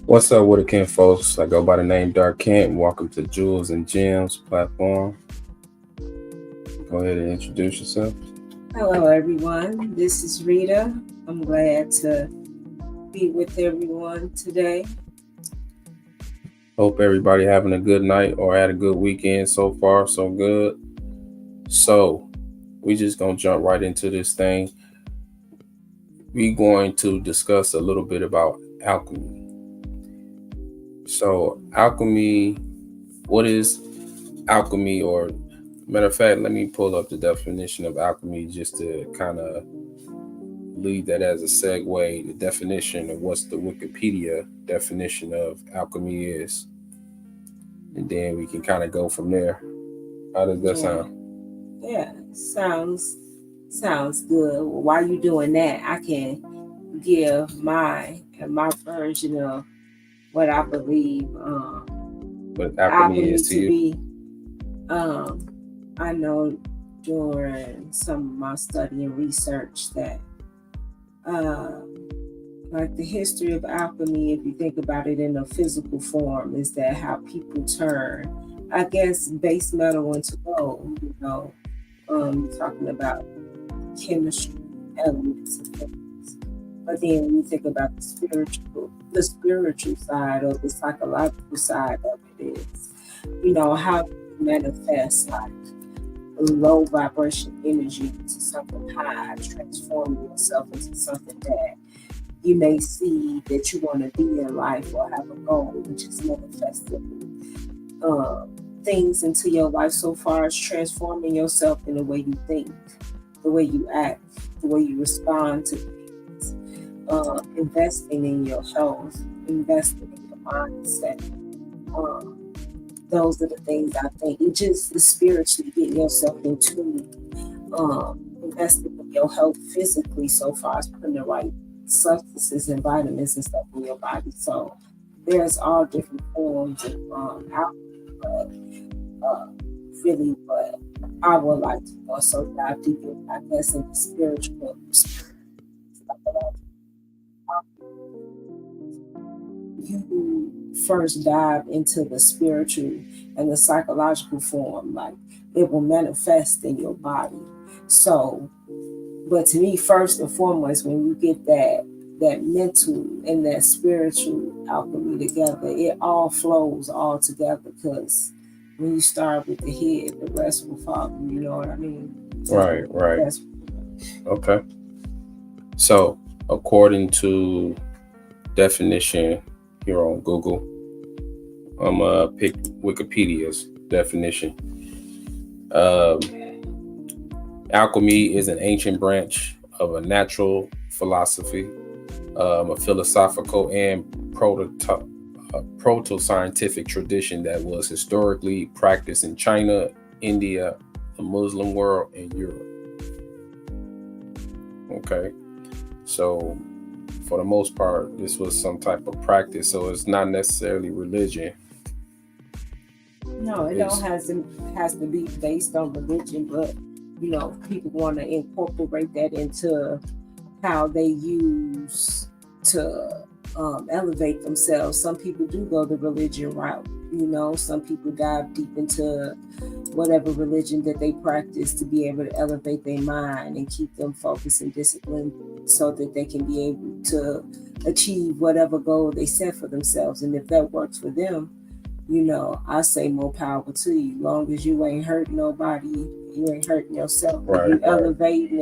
What's up with it, Ken folks? I go by the name Dark Kent. Welcome to Jewels and Gems platform. Go ahead and introduce yourself. Hello, everyone. This is Rita. I'm glad to be with everyone today. Hope everybody having a good night or had a good weekend so far. So good. So we just gonna jump right into this thing. We going to discuss a little bit about alchemy. So alchemy, what is alchemy? Or matter of fact, let me pull up the definition of alchemy just to kind of leave that as a segue. The definition of what's the Wikipedia definition of alchemy is, and then we can kind of go from there. How does that Yeah, sound? yeah, sounds good. Well, while you're doing that, I can give my version of what I believe What alchemy alchemy is to to you? be. Um, I know during some of my study and research that uh, like the history of alchemy, if you think about it in a physical form, is that how people turn, I guess, base metal into gold. Talking about chemistry, elements, and things. But then when you think about the spiritual side or the psychological side of it is, how you manifest like low vibration energy into something high, transforming yourself into something that you may see that you want to be in life or have a goal, which is manifesting um, things into your life so far as transforming yourself in the way you think, the way you act, the way you respond to things, investing in your health, investing in your mindset. Um, those are the things I think. It just is spiritually getting yourself into investing in your health physically so far as putting the right substances and vitamins and stuff in your body. So there's all different forms of alcohol, but uh, really what I would like to also dive deeper, I guess, in the spiritual stuff. You first dive into the spiritual and the psychological form, like it will manifest in your body. So, but to me, first and foremost, when you get that mental and that spiritual alchemy together, it all flows all together because when you start with the head, the rest will follow. You know what I mean? So Right, right. that's Okay. So according to definition here on Google, I'm pick Wikipedia's definition. Um, Alchemy is an ancient branch of a natural philosophy, a philosophical and proto-scientific tradition that was historically practiced in China, India, the Muslim world, and Europe. Okay, so for the most part, this was some type of practice, so it's not necessarily religion. no, it don't It's has to be based on religion, but people want to incorporate that into how they use to elevate themselves. Some people do go the religion route. Some people dive deep into whatever religion that they practice to be able to elevate their mind and keep them focused and disciplined so that they can be able to achieve whatever goal they set for themselves. And if that works for them, I say more power to you. Long as you ain't hurting nobody, you ain't hurting yourself. If right, you right. elevating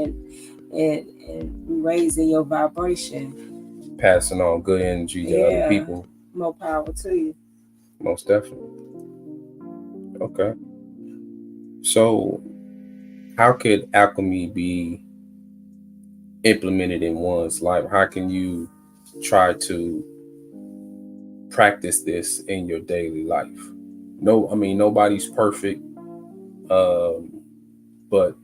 and raising your vibration, Passing on good energy to other yeah, people, more power to you. most definitely. Okay. So, how could alchemy be implemented in one's life? How can you try to practice this in your daily life? No, I mean nobody's perfect, um, but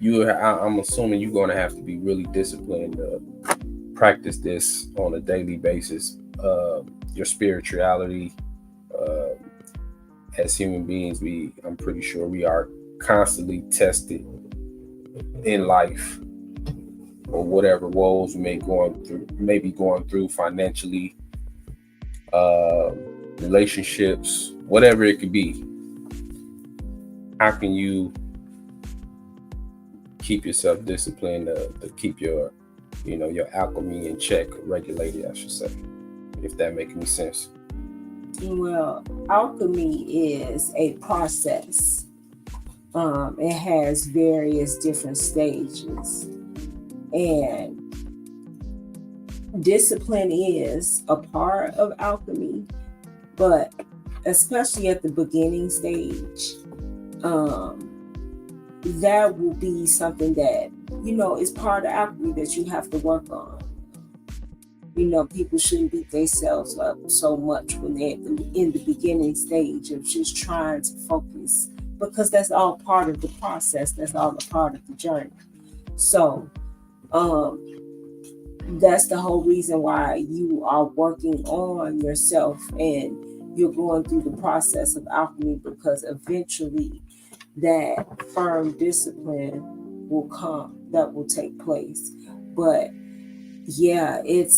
I'm assuming you're going to have to be really disciplined to practice this on a daily basis. Your spirituality, uh, as human beings, I'm pretty sure we are constantly tested in life or whatever woes we may be going through financially, uh, relationships, whatever it could be. How can you keep yourself disciplined to keep your alchemy in check, regulated, I should say, if that makes any sense? Well, alchemy is a process. It has various different stages, and discipline is a part of alchemy, but especially at the beginning stage, um, that will be something that is part of alchemy that you have to work on. People shouldn't beat themselves up so much when they're in the beginning stage of just trying to focus, because that's all part of the process. That's all a part of the journey. So, um, that's the whole reason why you are working on yourself and you're going through the process of alchemy, because eventually that firm discipline will come, that will take place. But yeah, it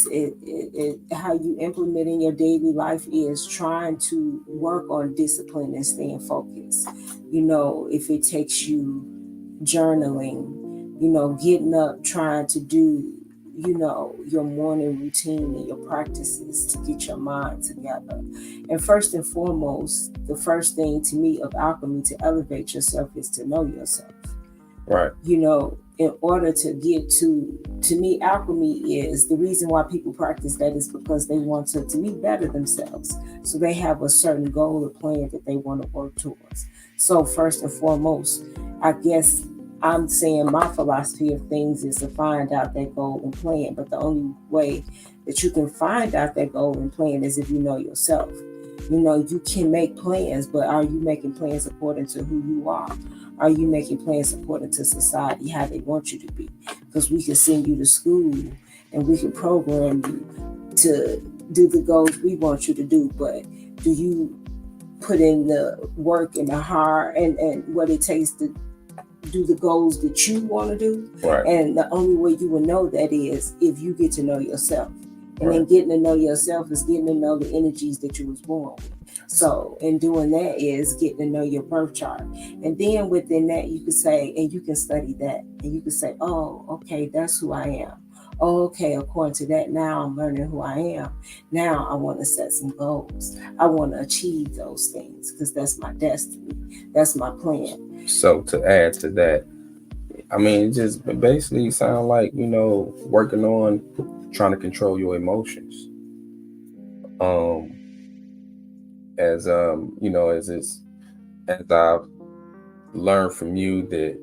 how you implement in your daily life is trying to work on discipline and staying focused. If it takes you journaling, getting up, trying to do your morning routine and your practices to get your mind together. And first and foremost, the first thing to me of alchemy to elevate yourself is to know yourself. Right. In order to get to me, alchemy is the reason why people practice that is because they want to be better themselves. So they have a certain goal or plan that they want to work towards. So first and foremost, I guess I'm saying my philosophy of things is to find out that goal and plan. But the only way that you can find out that goal and plan is if you know yourself. You can make plans, but are you making plans according to who you are? Are you making plans according to society, how they want you to be? Because we can send you to school and we can program you to do the goals we want you to do, but do you put in the work and the heart and what it takes to do the goals that you want to do? Right. And the only way you will know that is if you get to know yourself. And then getting to know yourself is getting to know the energies that you was born with. So, in doing that is getting to know your birth chart. And then within that, you could say, and you can study that, and you could say, oh, okay, that's who I am. Oh, okay, according to that, now I'm learning who I am. Now I want to set some goals. I want to achieve those things because that's my destiny. That's my plan. So to add to that, I mean, it just basically sound like working on trying to control your emotions. Um, as I've learned from you that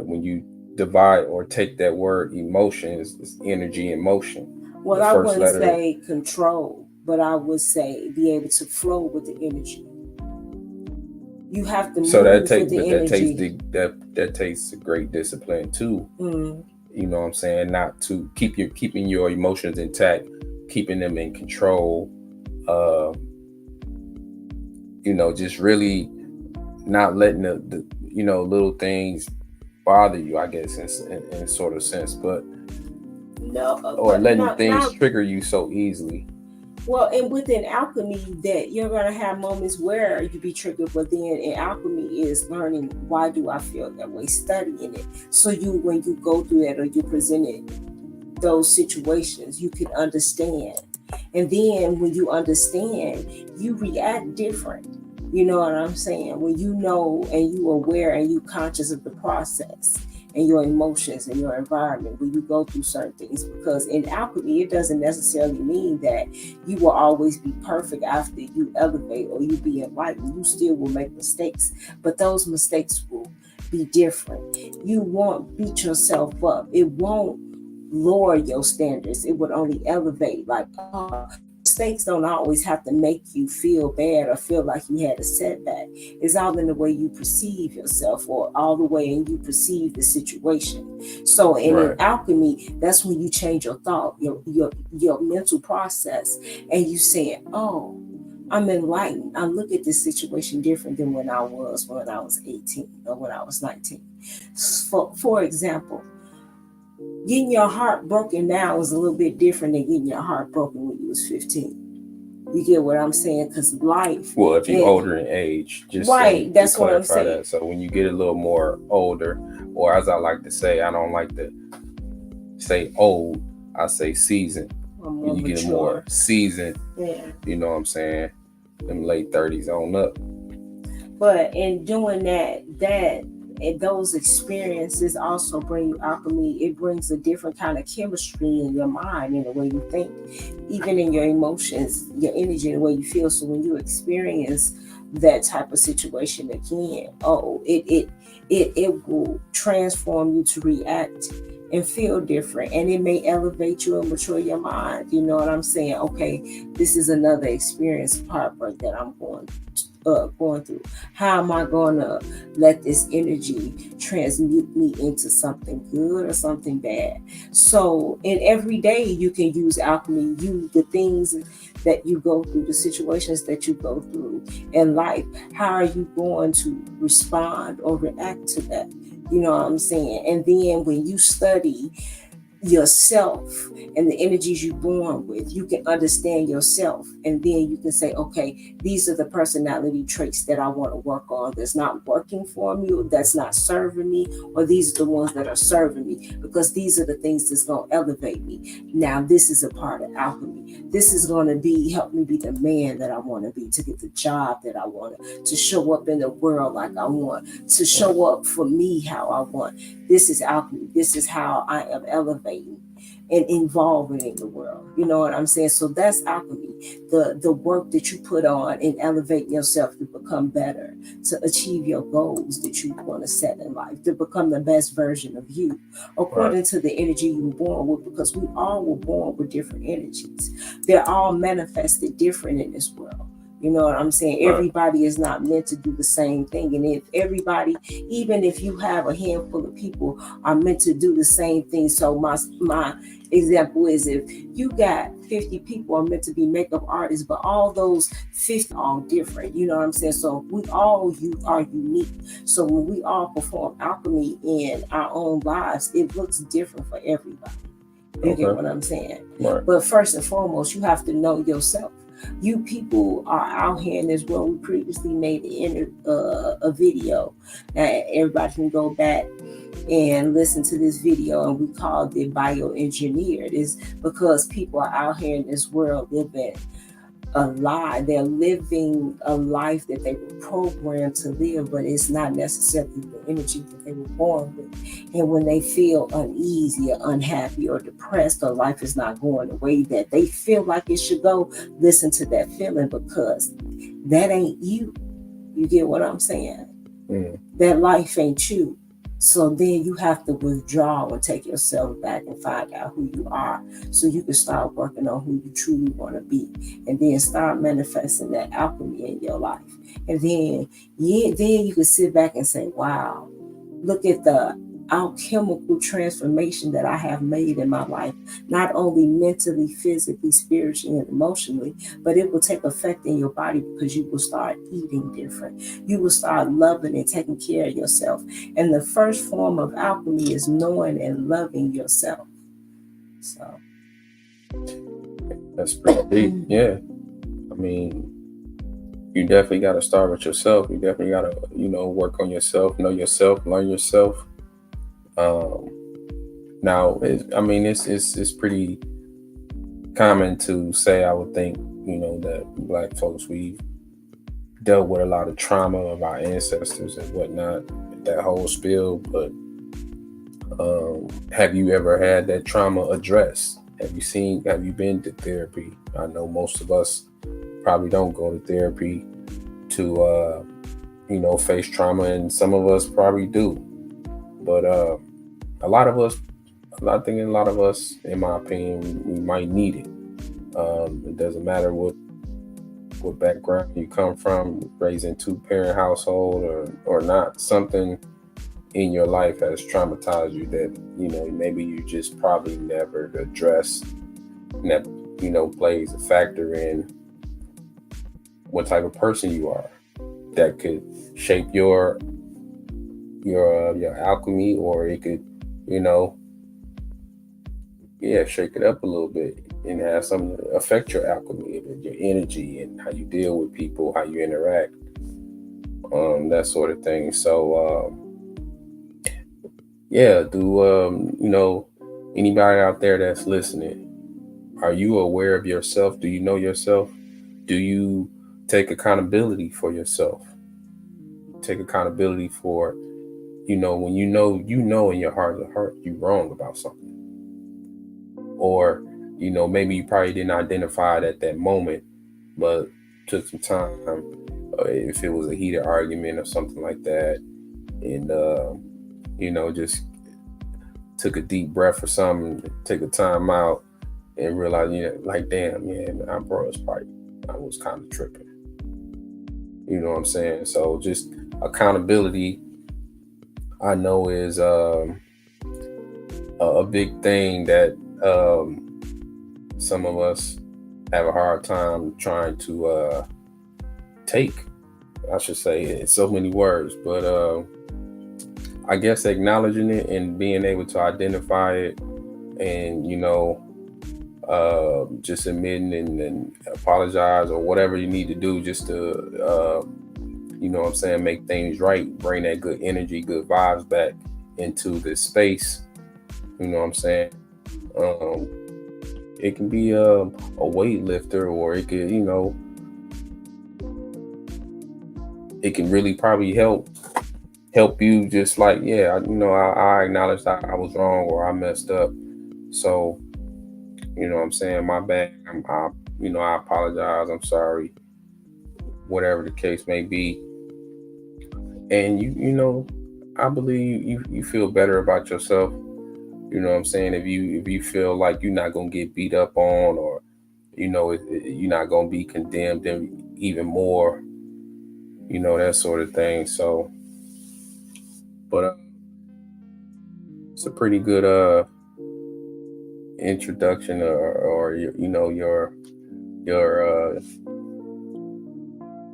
when you divide or take that word emotion is energy and motion. Well, I wouldn't say control, but I would say be able to flow with the energy. You have to move with the energy. That takes a great discipline too. You know what I'm saying? Not to keeping your emotions intact, keeping them in control. Just really not letting the little things bother you, I guess, in sort of sense, but or letting things trigger you so easily. Well, and within alchemy, that you're gonna have moments where you be triggered, but then in alchemy is learning why do I feel that way, studying it. So when you go through that or you presented those situations, you can understand. And then when you understand, you react different. You know what I'm saying? When you know and you aware and you conscious of the process and your emotions and your environment when you go through certain things. Because in alchemy, it doesn't necessarily mean that you will always be perfect after you elevate or you be enlightened. You still will make mistakes, but those mistakes will be different. You won't beat yourself up. It won't lower your standards. It would only elevate. Like, mistakes don't always have to make you feel bad or feel like you had a setback. It's all in the way you perceive yourself or all the way in you perceive the situation. So in alchemy, that's when you change your thought, your mental process, and you say, oh, I'm enlightened. I look at this situation different than when I was 18 or when I was 19. For example, getting your heart broken now is a little bit different than getting your heart broken when you was 15. You get what I'm saying? Because life, Well, if you're and older in age, just say right, to that's what I'm clarify saying. that. So when you get a little more older, or as I like to say, I don't like to say old, I say seasoned. I'm When more you get a more mature. seasoned, Yeah. you know what I'm saying, them late 30s on up. But in doing that and those experiences also bring you alchemy. It brings a different kind of chemistry in your mind, in the way you think, even in your emotions, your energy, and the way you feel. So when you experience that type of situation again, it will transform you to react and feel different, and it may elevate you and mature your mind. You know what I'm saying? Okay, this is another experience of heartbreak that I'm going through. How am I going to let this energy transmute me into something good or something bad? So, in every day, you can use alchemy. You the things that you go through, the situations that you go through in life. How are you going to respond or react to that? You know what I'm saying? And then when you study yourself and the energies you're born with, you can understand yourself, and then you can say, okay, these are the personality traits that I want to work on, that's not working for me, or that's not serving me, or these are the ones that are serving me, because these are the things that's going to elevate me. Now this is a part of alchemy. This is going to be help me be the man that I want to be, to get the job that I want, to show up in the world like I want, to show up for me how I want. This is alchemy. This is how I am elevating and involving in the world. You know what I'm saying? So that's alchemy. The work that you put on in elevating yourself to become better, to achieve your goals that you want to set in life, to become the best version of you, Right. according to the energy you were born with, because we all were born with different energies. They're all manifested different in this world. You know what I'm saying? Right. Everybody is not meant to do the same thing. And if everybody, even if you have a handful of people, are meant to do the same thing. So my example is, if you got 50 people are meant to be makeup artists, but all those 50 all different. You know what I'm saying? So we all you are unique. So when we all perform alchemy in our own lives, it looks different for everybody. You get Okay. what I'm saying? Right. But first and foremost, you have to know yourself. You people are out here in this world. We previously made a video that everybody can go back and listen to this video, and we called it bioengineered. Is because people are out here in this world living a lie. They're living a life that they were programmed to live, but it's not necessarily the energy that they were born with. And when they feel uneasy or unhappy or depressed, or life is not going the way that they feel like it should go, listen to that feeling, because that ain't you. You get what I'm saying? Mm. That life ain't you. So then you have to withdraw and take yourself back and find out who you are, so you can start working on who you truly want to be, and then start manifesting that alchemy in your life. And then, yeah, then you can sit back and say, wow, look at the alchemical transformation that I have made in my life, not only mentally, physically, spiritually, and emotionally, but it will take effect in your body, because you will start eating different. You will start loving and taking care of yourself. And the first form of alchemy is knowing and loving yourself. So, That's pretty deep. Yeah. I mean, you definitely got to start with yourself. You definitely got to, work on yourself, know yourself, learn yourself. Um, now, it's pretty common to say, I would think, that Black folks, we've dealt with a lot of trauma of our ancestors and whatnot, that whole spiel. But have you ever had that trauma addressed? Have you been to therapy? I know most of us probably don't go to therapy to, face trauma, and some of us probably do. But a lot of us, I think a lot of us, in my opinion, we might need it. It doesn't matter what background you come from, raised in two-parent household or not. Something in your life has traumatized you that maybe you just probably never addressed, and that plays a factor in what type of person you are, that could shape your alchemy, or it could, shake it up a little bit. and has something to affect your alchemy, your energy, and how you deal with people, how you interact, that sort of thing. So, yeah, do anybody out there that's listening, are you aware of yourself? Do you know yourself? Do you take accountability for yourself? Take accountability for, when you know in your heart of heart you wrong about something, or maybe you probably didn't identify it at that moment, but took some time, if it was a heated argument or something like that, and just took a deep breath or something, take a time out, and realize, like, damn, yeah, man, I was kind of tripping. You know what I'm saying? So just accountability, I know, is a big thing that some of us have a hard time trying to take. I should say in so many words, but I guess acknowledging it and being able to identify it, and just admitting and apologize, or whatever you need to do, just to what I'm saying, make things right, bring that good energy, good vibes back into this space. You know what I'm saying? Um, it can be a weightlifter, or it could, it can really probably help you, just like, yeah, I acknowledge that I was wrong, or I messed up. So, what I'm saying, my bad. I apologize. I'm sorry. Whatever the case may be, and I believe you feel better about yourself. You know what I'm saying? If you feel like you're not gonna get beat up on, or you're not gonna be condemned even more, that sort of thing. So, but it's a pretty good introduction, or your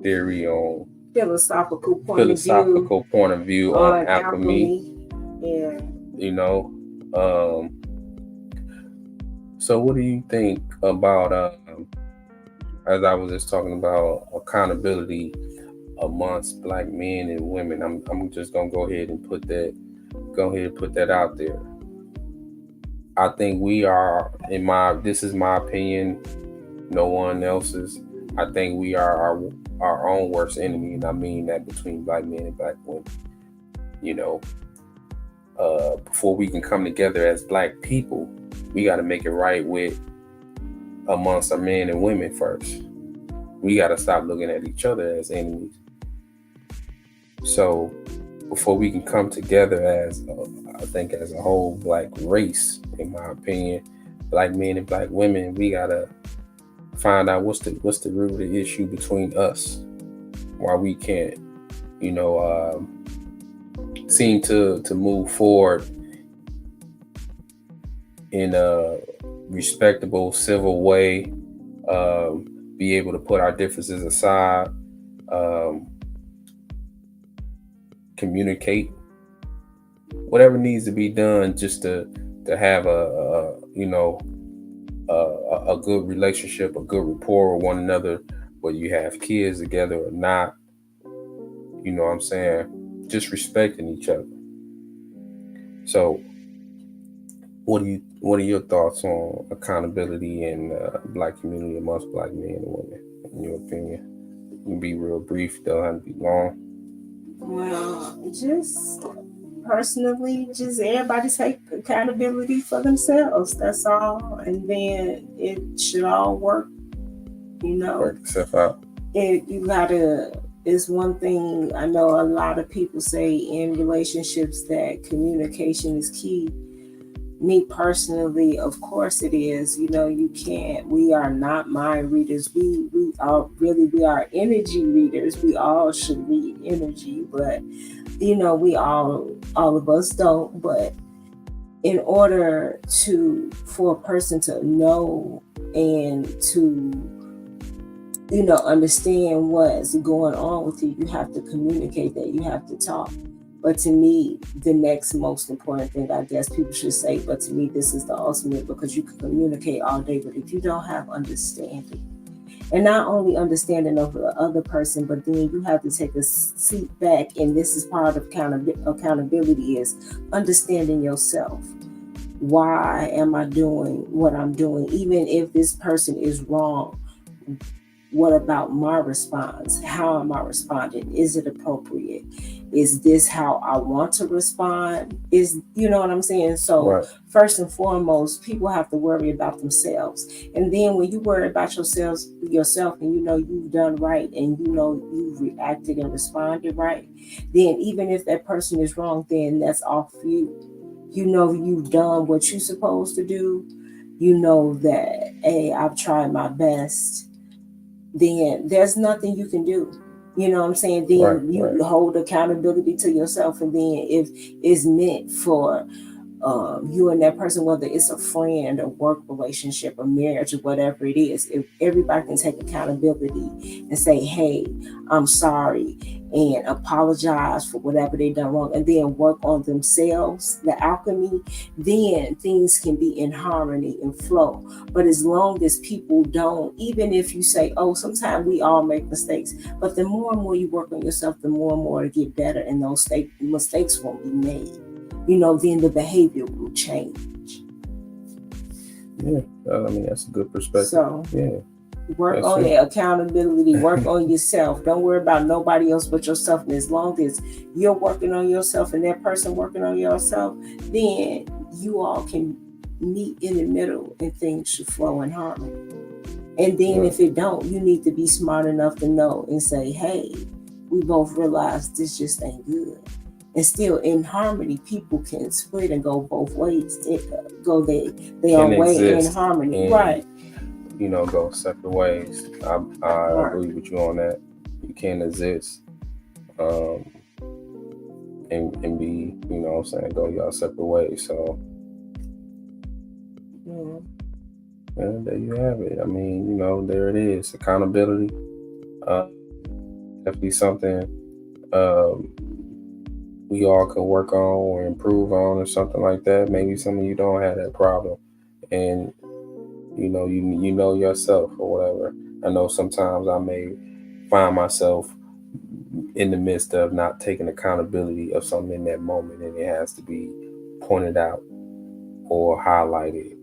theory on philosophical point of view on alchemy. Yeah. You know, um, so what do you think about, as I was just talking about, accountability amongst black men and women? I'm just gonna go ahead and put that out there. I think we are, this is my opinion, no one else's. I think we are our own worst enemy, and I mean that between black men and black women. You know, before we can come together as black people, we got to make it right with amongst our men and women first. We got to stop looking at each other as enemies. So before we can come together as, I think, as a whole black race, in my opinion, black men and black women, we gotta find out what's the root of the issue between us, why we can't, seem to move forward in a respectable, civil way, be able to put our differences aside, communicate, whatever needs to be done, just to have a good relationship, a good rapport with one another, whether you have kids together or not. You know what I'm saying? Just respecting each other. So, what are your thoughts on accountability in black community amongst black men and women? In your opinion, you can be real brief. Don't have to be long. Well, just personally, just everybody take accountability for themselves. That's all, and then it should all work. Work itself out. You gotta. It's one thing I know a lot of people say in relationships that communication is key. Me personally, of course it is. You can't. We are not mind readers. We are energy readers. We all should read energy, but we all of us don't. But in order for a person to know and to understand what's going on with you, you have to communicate that. You have to talk. But to me, the next most important thing, I guess people should say, but to me, this is the ultimate, because you can communicate all day, but if you don't have understanding, and not only understanding of the other person, but then you have to take a seat back, and this is part of accountability, is understanding yourself. Why am I doing what I'm doing? Even if this person is wrong, what about my response? How am I responding? Is it appropriate? Is this how I want to respond? Is, you know what I'm saying? So Right. first and foremost, people have to worry about themselves. And then when you worry about yourself, and you know you've done right, and you know you've reacted and responded right, then even if that person is wrong, then that's off you. You know you've done what you're supposed to do. You know that, hey, I've tried my best. Then there's nothing you can do. You know what I'm saying? Right. Then you Right. hold accountability to yourself. And then if it's meant for you and that person, whether it's a friend, a work relationship, a marriage, or whatever it is, if everybody can take accountability and say, hey, I'm sorry, and apologize for whatever they done wrong, and then work on themselves, the alchemy, then things can be in harmony and flow. But as long as people don't, even if you say, oh, sometimes we all make mistakes, but the more and more you work on yourself, the more and more to get better, and those mistakes won't be made. You know, then the behavior will change. Yeah. I mean, that's a good perspective. So Yeah. work That's on it. your accountability, work on yourself. Don't worry about nobody else but yourself. And as long as you're working on yourself and that person working on yourself, then you all can meet in the middle, and things should flow in harmony. And then Right. if it don't, you need to be smart enough to know and say, hey, we both realize this just ain't good. And still in harmony, people can split and go both ways. Go their Can own way in exist harmony. and, Right. go separate ways. I Right. agree with you on that. You can exist, um, and be, what I'm saying, go y'all separate ways. So, Mm. yeah, there you have it. I mean, there it is. Accountability. Uh, Definitely something, um, we all can work on or improve on, or something like that. Maybe some of you don't have that problem, and you know yourself or whatever. I know sometimes I may find myself in the midst of not taking accountability of something in that moment, and it has to be pointed out or highlighted.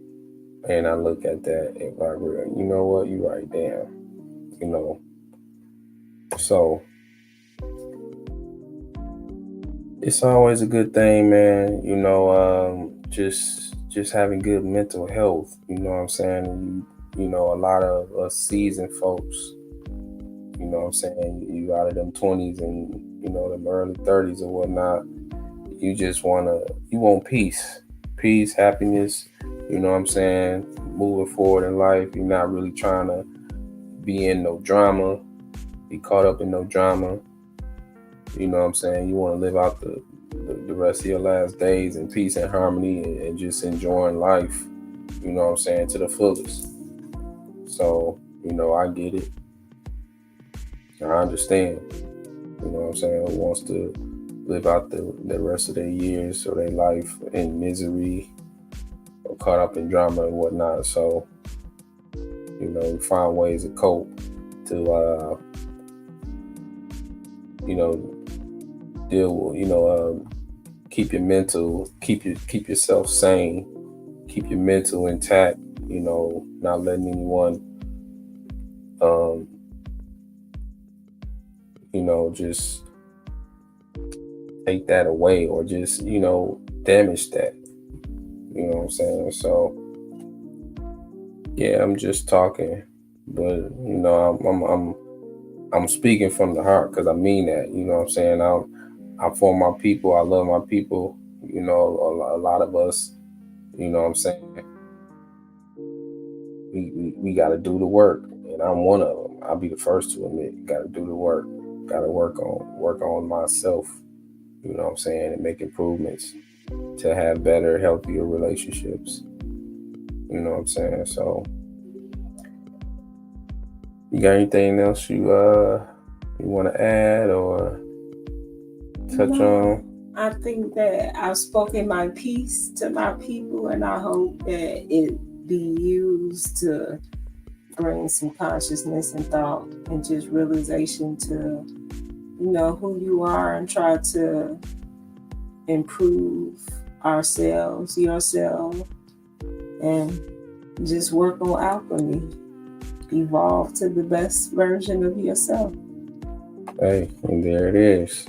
And I look at that, and I really, you know what, you're right, damn. You know, so it's always a good thing, man. Just having good mental health. You know what I'm saying? And a lot of us seasoned folks. You know what I'm saying? You out of them 20s and them early 30s or whatnot. You want peace, happiness. You know what I'm saying? Moving forward in life, you're not really trying to be in no drama, be caught up in no drama. You know what I'm saying? You want to live out the rest of your last days in peace and harmony, and just enjoying life, you know what I'm saying, to the fullest. So, I get it. I understand. You know what I'm saying? Who wants to live out the rest of their years or their life in misery or caught up in drama and whatnot? So, find ways to cope, to, you know, deal with, keep yourself sane, keep your mental intact, not letting anyone, um, just take that away, or just, damage that. You know what I'm saying? So, yeah, I'm just talking, but I'm speaking from the heart, because I mean that. You know what I'm saying? I'm for my people. I love my people. A lot of us. You know what I'm saying? We got to do the work, and I'm one of them. I'll be the first to admit, got to do the work. Got to work on myself. You know what I'm saying, and make improvements to have better, healthier relationships. You know what I'm saying? So, you got anything else you want to add or touch No, on? I think that I've spoken my piece to my people, and I hope that it be used to bring some consciousness and thought and just realization to who you are and try to improve ourselves, yourself, and just work on alchemy. Evolve to the best version of yourself. Hey, and there it is.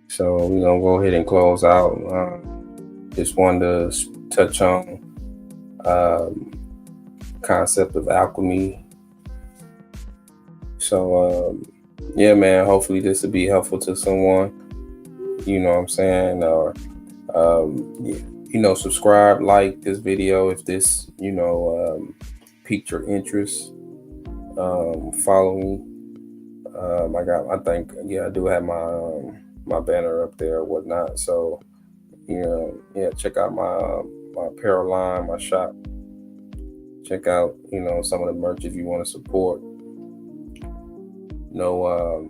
So we're gonna go ahead and close out. Just wanted to touch on um, concept of alchemy. So yeah, man. Hopefully this will be helpful to someone. You know what I'm saying? Or subscribe, like this video if this piqued your interest. Follow me. I do have my banner up there or whatnot. So check out my apparel line, my shop. Check out some of the merch if you want to support. No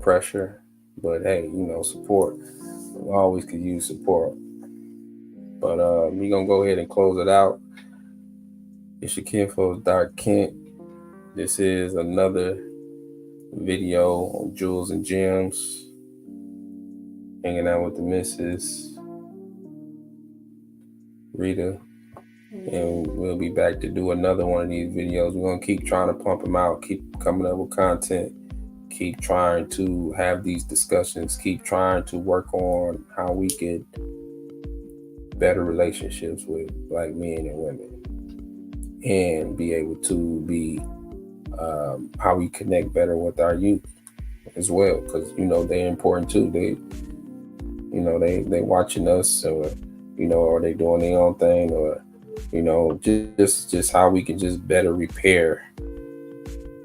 pressure, but hey, support. We always could use support. But we're gonna go ahead and close it out. It's your kinfolk's Dark Kent. This is another video on Jewels and Gems. Hanging out with the missus Rita. And we'll be back to do another one of these videos. We're gonna keep trying to pump them out, keep coming up with content, keep trying to have these discussions, keep trying to work on how we get better relationships with Black men and women, and be able to be how we connect better with our youth as well, because they're important too. They watching us, or are they doing their own thing, or just how we can just better repair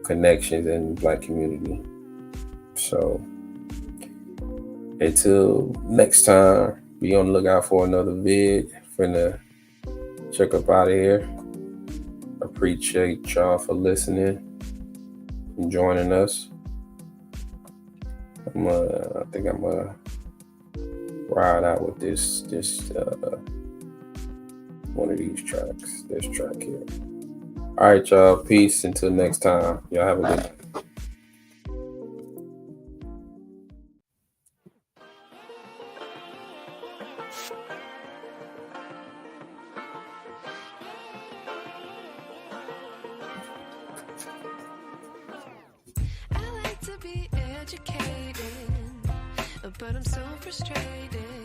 connections in the Black community. So until next time, be on the lookout for another vid. Finna check up out of here. Appreciate y'all for listening and joining us. I think I'm gonna ride out with this one of these tracks. This track here. All right, y'all. Peace. Until next time. Y'all have a good night. I like to be educated, but I'm so frustrated.